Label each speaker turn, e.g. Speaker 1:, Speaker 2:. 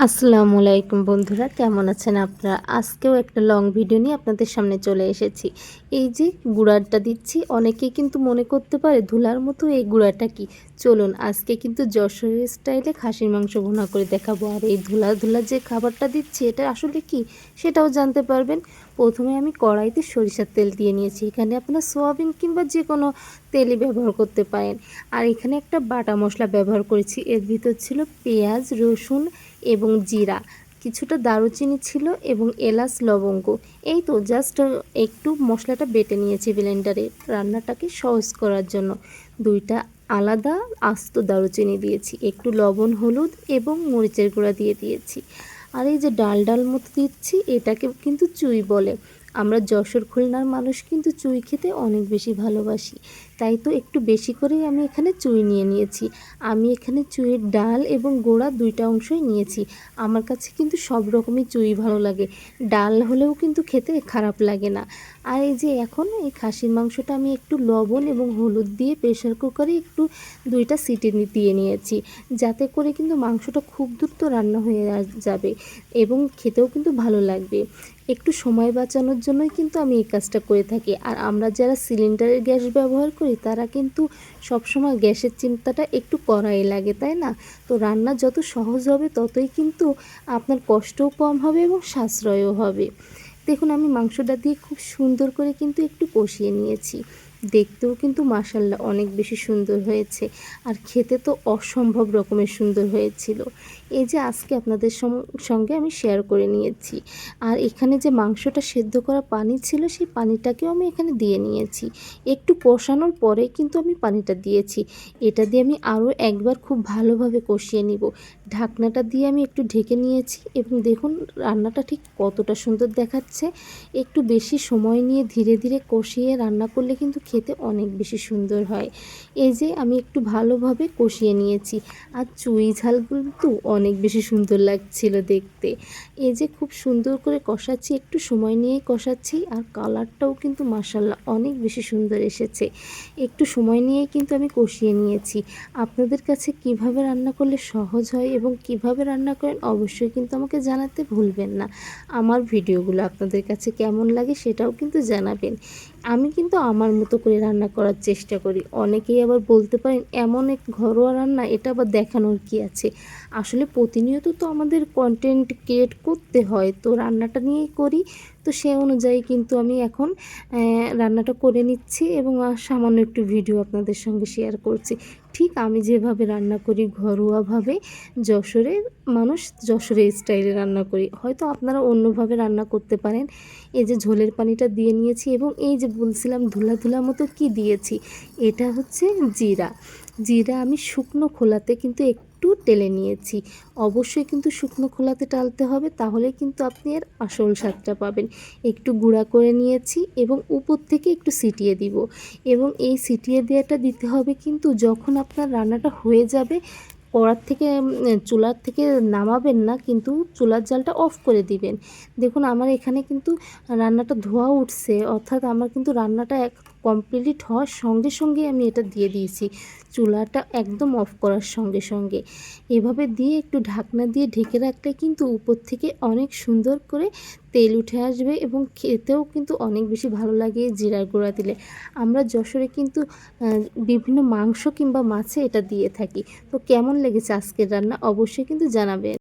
Speaker 1: আসসালামু আলাইকুম বন্ধুরা, কেমন আছেন আপনারা? আজকেও একটা লং ভিডিও নিয়ে আপনাদের সামনে চলে এসেছি। এই যে গুঁড়াটা দিচ্ছি, অনেকেই কিন্তু মনে করতে পারে ধুলার মতো এই গুঁড়াটা কি। চলুন আজকে কিন্তু যশোরের স্টাইলে খাসির মাংস ভুনা করে দেখাবো। আর এই ধুলা ধুলা যে খাবারটা দিচ্ছি এটা আসলে কি সেটাও জানতে পারবেন। প্রথমে আমি কড়াইতে সরিষার তেল দিয়ে নিয়েছি। এখানে আপনারা সোয়াবিন কিংবা যে কোনো তেলই ব্যবহার করতে পারেন। আর এখানে একটা বাটা মশলা ব্যবহার করেছি। এর ভিতর ছিল পেঁয়াজ, রসুন এবং জিরা, কিছুটা দারুচিনি ছিল এবং এলাচ, লবঙ্গ। এই তো জাস্ট একটু মশলাটা বেটে নিয়েছি ব্লেন্ডারে রান্নাটাকে সহজ করার জন্য। দুইটা আলাদা আস্ত দারুচিনি দিয়েছি, একটু লবণ, হলুদ এবং মরিচের গুঁড়া দিয়ে দিয়েছি। আর এই যে ডাল ডাল মতো দিচ্ছি, এটাকে কিন্তু চুই বলে। আমরা যশোর খুলনার মানুষ কিন্তু চুই খেতে অনেক বেশি ভালোবাসি, তাই তো একটু বেশি করেই আমি এখানে চুই নিয়ে নিয়েছি। আমি এখানে চুইয়ের ডাল এবং গোড়া দুইটা অংশই নিয়েছি। আমার কাছে কিন্তু সব রকমই চুই ভালো লাগে, ডাল হলেও কিন্তু খেতে খারাপ লাগে না। আর এই যে এখন এই খাসির মাংসটা আমি একটু লবণ এবং হলুদ দিয়ে প্রেশার কুকারে একটু দুইটা সিটি দিয়ে নিয়েছি, যাতে করে কিন্তু মাংসটা খুব দ্রুত রান্না হয়ে যাবে এবং খেতেও কিন্তু ভালো লাগবে। একটু সময় বাঁচানোর জন্যই কিন্তু আমি এই কাজটা করে থাকি। আর আমরা যারা সিলিন্ডারের গ্যাস ব্যবহার করি তারা কিন্তু সবসময় গ্যাসের চিন্তাটা একটু করাই লাগে, তাই না? তো রান্না যত সহজ হবে ততই কিন্তু আপনার কষ্টও কম হবে এবং সাশ্রয়ও হবে। দেখুন আমি মাংসটা দিয়ে খুব সুন্দর করে কিন্তু একটু কষিয়ে নিয়েছি। দেখতেও কিন্তু মাশাআল্লাহ অনেক বেশি সুন্দর হয়েছে, আর খেতে তো অসম্ভব রকমের সুন্দর হয়েছিল। এই যে আজকে আপনাদের সঙ্গে আমি শেয়ার করে নিয়েছি। আর এখানে যে মাংসটা সেদ্ধ করা পানি ছিল সেই পানিটাকেও আমি এখানে দিয়ে নিয়েছি। একটু কষানোর পরে কিন্তু আমি পানিটা দিয়েছি। এটা দিয়ে আমি আরও একবার খুব ভালোভাবে কষিয়ে নিব। ঢাকনাটা দিয়ে আমি একটু ঢেকে নিয়েছি এবং দেখুন রান্নাটা ঠিক কতটা সুন্দর দেখাচ্ছে। একটু বেশি সময় নিয়ে ধীরে ধীরে কষিয়ে রান্না করলে কিন্তু খেতে অনেক বেশি সুন্দর হয়। এই যে আমি একটু ভালোভাবে কষিয়ে নিয়েছি। আর চুই ঝাল কিন্তু অনেক বেশি সুন্দর লাগছিল দেখতে। এই যে খুব সুন্দর করে কষাচ্ছি, একটু সময় নিয়েই কষাচ্ছি, আর কালারটাও কিন্তু মাশাআল্লাহ অনেক বেশি সুন্দর এসেছে। একটু সময় নিয়েই কিন্তু আমি কষিয়ে নিয়েছি। আপনাদের কাছে কিভাবে রান্না করলে সহজ হয় এবং কিভাবে রান্না করেন অবশ্যই কিন্তু আমাকে জানাতে ভুলবেন না। আমার ভিডিওগুলো আপনাদের কাছে কেমন লাগে সেটাও কিন্তু জানাবেন। আমি কিন্তু আমার মতো করে রান্না করার চেষ্টা করি। অনেকেই আবার বলতে পারেন এমন এক ঘরোয়া রান্না, এটা আবার দেখানোর কি আছে। আসলে প্রতিনিয়ত তো আমাদের কন্টেন্ট ক্রিয়েট করতে হয়, তো রান্নাটা নিয়েই করি। তো সে অনুযায়ী কিন্তু আমি এখন রান্নাটা করে নিচ্ছি এবং সামান্য একটু ভিডিও আপনাদের সঙ্গে শেয়ার করছি। ঠিক আমি যেভাবে রান্না করি ঘরোয়াভাবে, যশোরের মানুষ যশোরের স্টাইলে রান্না করি। হয়তো আপনারা অন্যভাবে রান্না করতে পারেন। এই যে ঝোলের পানিটা দিয়ে নিয়েছি এবং এই যে বলছিলাম ধুলা ধুলা মতো কি দিয়েছি, এটা হচ্ছে জিরা। জিরা আমি শুকনো খোলাতে কিন্তু একটু টেলে নিয়েছি। অবশ্যই কিন্তু শুকনো খোলাতে টালতে হবে, তাহলে কিন্তু আপনি এর আসল স্বাদটা পাবেন। একটু গুঁড়া করে নিয়েছি এবং উপর থেকে একটু ছিটিয়ে দিব। এবং এই ছিটিয়ে দেওয়াটা দিতে হবে কিন্তু যখন আপনার রান্নাটা হয়ে যাবে, কড়ার থেকে চুলার থেকে নামাবেন না, কিন্তু চুলার জালটা অফ করে দিবেন। দেখুন আমার এখানে কিন্তু রান্নাটা ধোঁয়া উঠছে, অর্থাৎ আমার কিন্তু রান্নাটা কমপ্লিট হওয়ার সঙ্গে সঙ্গে আমি এটা দিয়ে দিয়েছি, চুলাটা একদম অফ করার সঙ্গে সঙ্গে। এভাবে দিয়ে একটু ঢাকনা দিয়ে ঢেকে রাখলে কিন্তু উপর থেকে অনেক সুন্দর করে তেল উঠে আসবে এবং খেতেও কিন্তু অনেক বেশি ভালো লাগে জিরার গুঁড়া দিলে। আমরা যশোরে কিন্তু বিভিন্ন মাংস কিংবা মাছে এটা দিয়ে থাকি। তো কেমন লেগেছে আজকের রান্না অবশ্যই কিন্তু জানাবেন।